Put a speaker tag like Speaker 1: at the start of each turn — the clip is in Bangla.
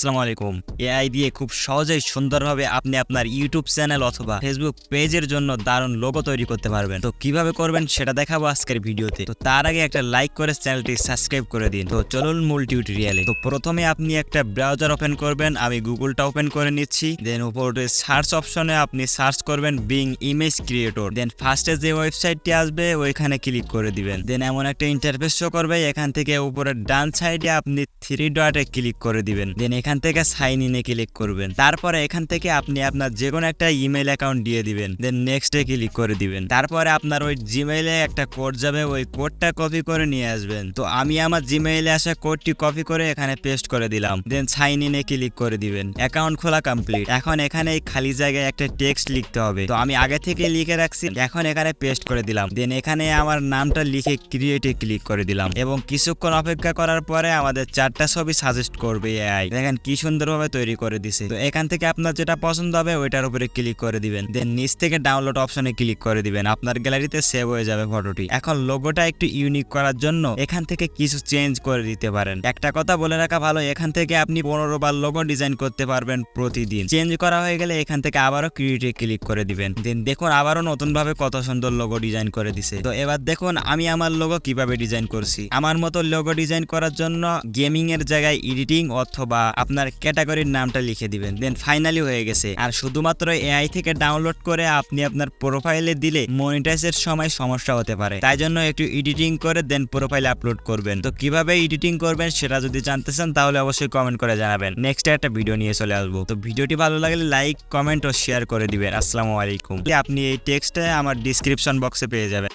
Speaker 1: আসসালামু আলাইকুম। এআই দিয়ে খুব সহজেই সুন্দরভাবে আপনি আপনার ইউটিউব চ্যানেল অথবা ফেসবুক পেজের জন্য দারুণ লোগো তৈরি করতে পারবেন। তো কিভাবে করবেন সেটা দেখাবো আজকের ভিডিওতে। তো তার আগে একটা লাইক করে চ্যানেলটি সাবস্ক্রাইব করে দিন। তো চলুন মূল টিউটোরিয়ালে। তো প্রথমে আপনি একটা ব্রাউজার ওপেন করবেন। আমি গুগলটা ওপেন করে নিচ্ছি। দেন উপরে সার্চ অপশনে আপনি সার্চ করবেন বিং ইমেজ ক্রিয়েটর। দেন ফার্স্টে যে ওয়েবসাইটটি আসবে ওইখানে ক্লিক করে দিবেন। দেন এমন একটা ইন্টারফেস শো করবে। এখান থেকে উপরের ডান সাইডে আপনি 3 ডটে ক্লিক করে দিবেন। দেন এখান থেকে সাইন ইনে ক্লিক করবেন। তারপরে এখান থেকে আপনি আপনার যে কোনো একটা ইমেল অ্যাকাউন্ট দিয়ে দিবেন। দেন নেক্সটে ক্লিক করে দিবেন। তারপরে আপনার ওই জিমেইলে একটা কোড যাবে, ওই কোডটা কপি করে নিয়ে আসবেন। তো আমি আমার জিমেইলে আসা কোডটি কপি করে এখানে পেস্ট করে দিলাম। দেন সাইন ইনে ক্লিক করে দিবেন। অ্যাকাউন্ট খোলা কমপ্লিট। এখন এখানে এই খালি জায়গায় একটা টেক্সট লিখতে হবে। তো আমি আগে থেকে লিখে রাখছি, এখন এখানে পেস্ট করে দিলাম। দেন এখানে আমার নামটা লিখে ক্রিয়েটে ক্লিক করে দিলাম এবং কিছুক্ষণ অপেক্ষা করার পরে আমাদের 4টা ছবি সাজেস্ট করবে এআই। দেখেন কি সুন্দরভাবে তৈরি করে দিছে। তো এখান থেকে আপনার যেটা পছন্দ হবে ওইটার উপরে ক্লিক করে দিবেন। দেন নিচ থেকে ডাউনলোড অপশনে ক্লিক করে দিবেন। আপনার গ্যালারিতে সেভ হয়ে যাবে ফটোটি। এখন লোগোটা একটু ইউনিক করার জন্য এখান থেকে কিছু চেঞ্জ করে দিতে পারেন। একটা কথা বলে রাখা ভালো, এখান থেকে আপনি 15 বার লোগো ডিজাইন করতে পারবেন প্রতিদিন। চেঞ্জ করা হয়ে গেলে এখান থেকে আবারও ক্রিয়েটে ক্লিক করে দিবেন। দেন দেখুন আবারও নতুন ভাবে কত সুন্দর লোগো ডিজাইন করে দিছে। তো এবার দেখুন আমি আমার লোগো কিভাবে ডিজাইন করছি। আমার মতো লোগো ডিজাইন করার জন্য গেমিং এর জায়গায় এডিটিং অথবা আপনার ক্যাটাগরির নামটা লিখে দিবেন। দেন ফাইনালি হয়ে গেছে। আর শুধুমাত্র এআই থেকে ডাউনলোড করে আপনি আপনার প্রোফাইলে দিলে মনিটাইজের সময় সমস্যা হতে পারে। তাই জন্য একটু এডিটিং করে দেন প্রোফাইলে আপলোড করবেন। তো কিভাবে এডিটিং করবেন সেটা যদি জানতে চান তাহলে অবশ্যই কমেন্ট করে জানাবেন। নেক্সট একটা ভিডিও নিয়ে চলে আসবো। তো ভিডিওটি ভালো লাগলে লাইক, কমেন্ট ও শেয়ার করে দিবেন। আসসালামু আলাইকুম। আপনি এই টেক্সটে আমার ডিসক্রিপশন বক্সে পেয়ে যাবেন।